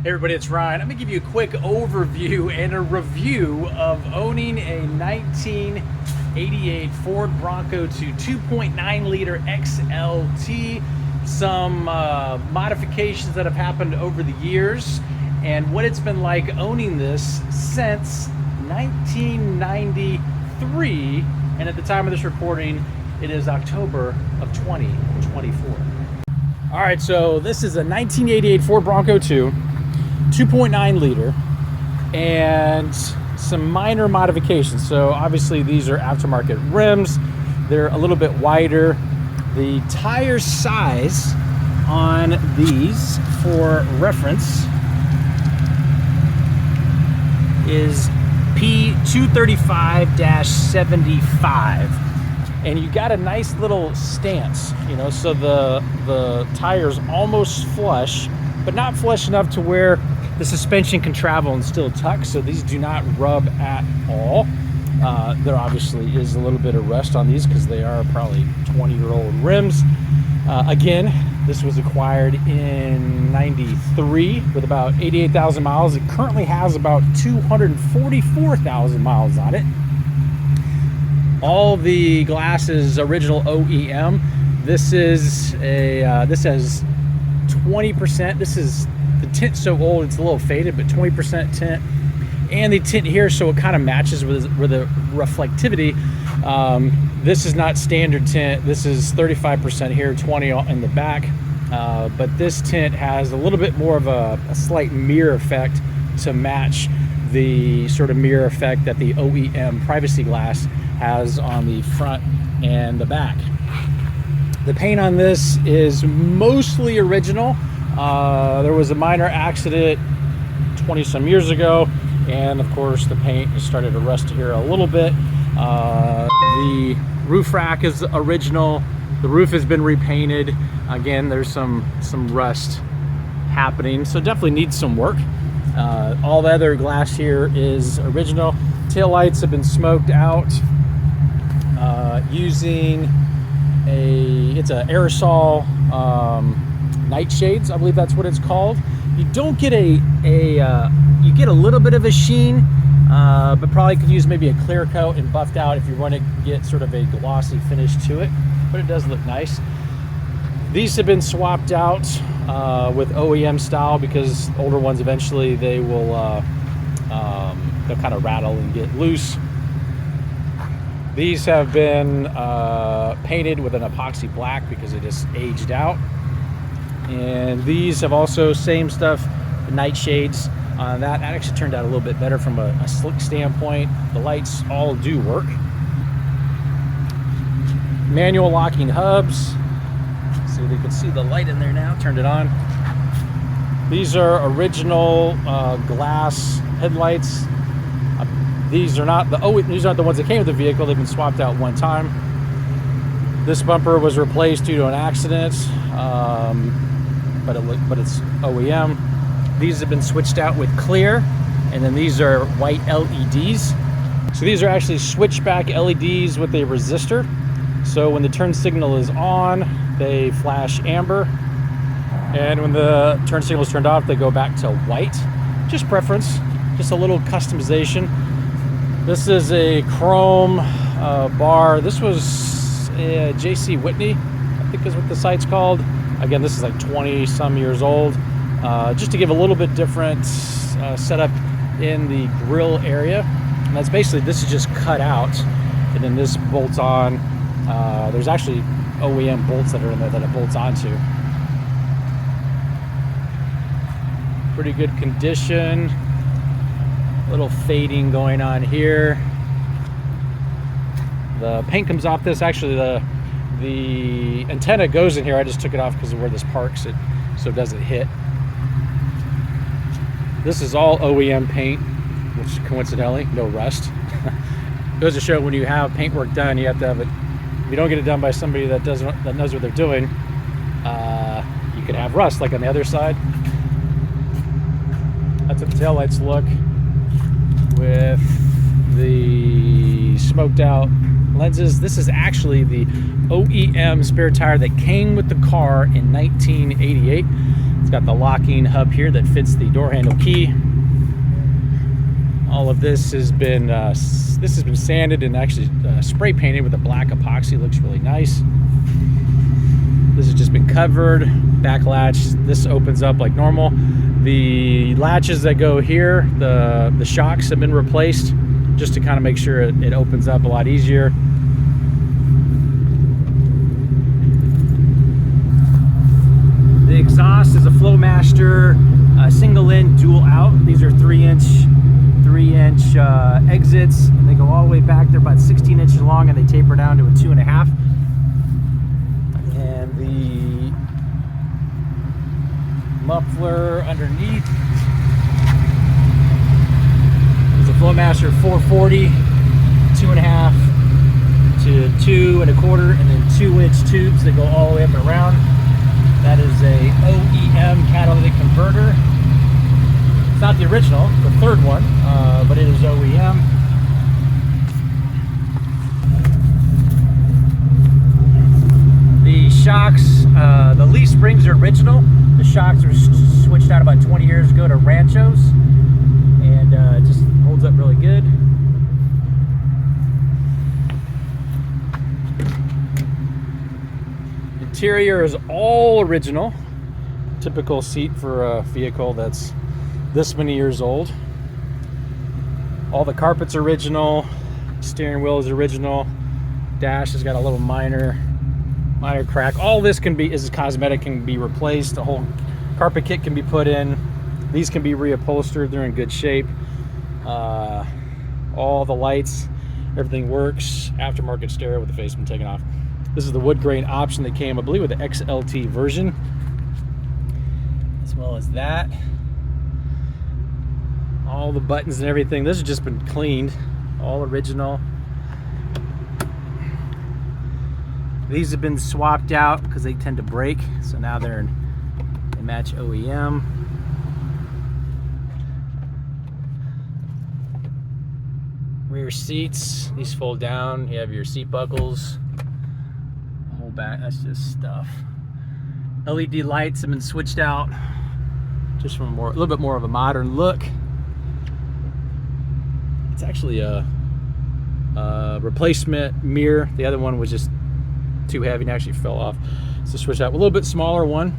Hey everybody, it's Ryan. I'm gonna give you a quick overview and a review of owning a 1988 Ford Bronco 2.9 liter XLT, some modifications that have happened over the years, and what it's been like owning this since 1993, and at the time of this recording, it is October of 2024. All right, so this is a 1988 Ford Bronco 2.9 liter, and some minor modifications. So obviously these are aftermarket rims. They're a little bit wider. The tire size on these, for reference, is P235-75. And you got a nice little stance, you know, so the tire's almost flush, but not flush enough to where the suspension can travel and still tuck, so these do not rub at all. There obviously is a little bit of rust on these because they are probably 20-year-old rims. Again, this was acquired in '93 with about 88,000 miles. It currently has about 244,000 miles on it. All the glass is original OEM. This is a this has 20%. This is the tint so old it's a little faded, but 20% tint, and the tint here so it kind of matches with the reflectivity. This is not standard tint. This is 35% here, 20 in the back, but this tint has a little bit more of a slight mirror effect to match the sort of mirror effect that the OEM privacy glass has on the front and the back. The paint on this is mostly original. There was a minor accident 20 some years ago, and of course the paint has started to rust here a little bit. The roof rack is original. The roof has been repainted. Again, there's some rust happening, so definitely needs some work. All the other glass here is original. Tail lights have been smoked out using it's an aerosol night shades, I believe that's what it's called. You don't get you get a little bit of a sheen, but probably could use maybe a clear coat and buffed out if you want to get sort of a glossy finish to it, but it does look nice. These have been swapped out with OEM style because older ones eventually they'll kind of rattle and get loose. These have been painted with an epoxy black because it is aged out. And these have also, same stuff, the night shades. That actually turned out a little bit better from a slick standpoint. The lights all do work. Manual locking hubs. So you can see the light in there now, turned it on. These are original glass headlights. These are not the ones that came with the vehicle. They've been swapped out one time. This bumper was replaced due to an accident, but it's OEM. These have been switched out with clear, and then these are white LEDs. So these are actually switchback LEDs with a resistor. So when the turn signal is on, they flash amber, and when the turn signal is turned off, they go back to white. Just preference, just a little customization. This is a chrome bar. This was JC Whitney, I think is what the site's called. Again, this is like 20 some years old. Just to give a little bit different setup in the grill area. And that's basically, this is just cut out, and then this bolts on. There's actually OEM bolts that are in there that it bolts onto. Pretty good condition. Little fading going on here. The paint comes off this. Actually, the antenna goes in here. I just took it off because of where this parks it, so it doesn't hit. This is all OEM paint, which coincidentally, no rust. Goes to show when you have paint work done, you have to have it. If you don't get it done by somebody that knows what they're doing, you could have rust, like on the other side. That's what the taillights look with the smoked out lenses. This is actually the OEM spare tire that came with the car in 1988. It's got the locking hub here that fits the door handle key. All of this has been sanded and actually spray painted with a black epoxy. Looks really nice. This has just been covered. Back latch, this opens up like normal. The latches that go here, the shocks have been replaced just to kind of make sure it opens up a lot easier. The exhaust is a Flowmaster single in, dual out. These are 3-inch exits, and they go all the way back. They're about 16 inches long, and they taper down to a 2.5. And the muffler underneath is a Flowmaster 440, 2.5 to 2.25, and then 2-inch tubes that go all the way up and around. That is a OEM catalytic converter. It's not the original, the third one, but it is OEM. The shocks, the leaf springs are original. The shocks are switched out about 20 years ago to Ranchos, and it just holds up really good. Interior is all original. Typical seat for a vehicle that's this many years old. All the carpet's original. Steering wheel is original. Dash has got a little minor crack. All this is cosmetic, can be replaced. The whole carpet kit can be put in. These can be reupholstered. They're in good shape. All the lights, everything works. Aftermarket stereo with the face been taken off. This is the wood grain option that came, I believe, with the XLT version, as well as that. All the buttons and everything. This has just been cleaned, all original. These have been swapped out because they tend to break, so now they match OEM. Rear seats, these fold down. You have your seat buckles. Back, that's just stuff. LED lights have been switched out just from a little bit more of a modern look. It's actually a replacement mirror. The other one was just too heavy and actually fell off, so switched out a little bit smaller one.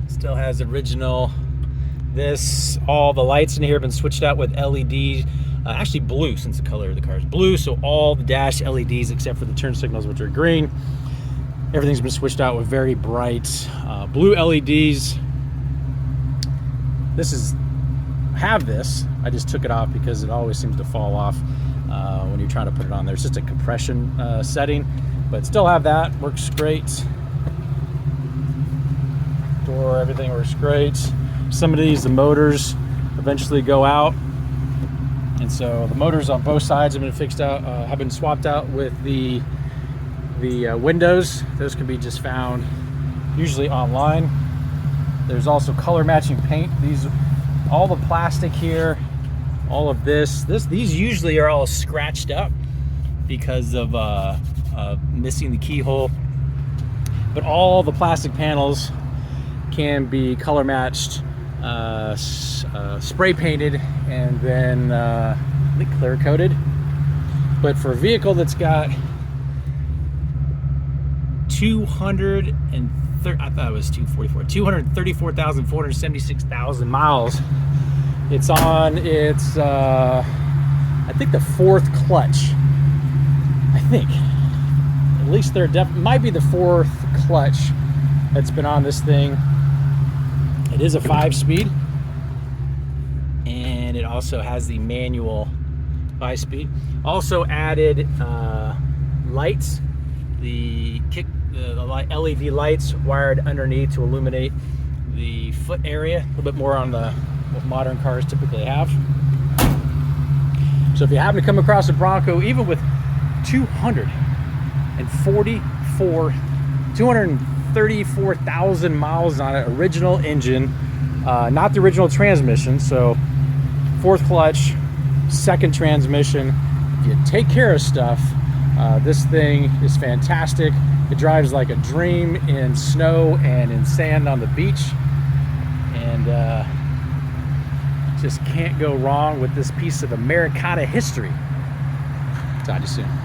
Still has original. All the lights in here have been switched out with LEDs. Actually blue, since the color of the car is blue, so all the dash LEDs except for the turn signals, which are green. Everything's been switched out with very bright blue LEDs. I just took it off because it always seems to fall off when you're trying to put it on there. It's just a compression setting, but still have that. Works great. Door, everything works great. Some of these, the motors eventually go out. And so the motors on both sides have been fixed out, have been swapped out with the windows. Those can be just found usually online. There's also color matching paint. All the plastic here, all of these usually are all scratched up because of missing the keyhole. But all the plastic panels can be color matched, spray painted, and then clear coated. But for a vehicle that's got 234,476,000 miles, it's on its I think the fourth clutch. I think at least there might be the fourth clutch that's been on this thing. It is a 5-speed, and it also has the manual 5-speed. Also added lights, the LED lights wired underneath to illuminate the foot area, a little bit more on what modern cars typically have. So if you happen to come across a Bronco, even with 234,000 miles on it, original engine, not the original transmission, so fourth clutch, second transmission. If you take care of stuff, This thing is fantastic. It drives like a dream in snow and in sand on the beach, and just can't go wrong with this piece of Americana history. Talk to you soon.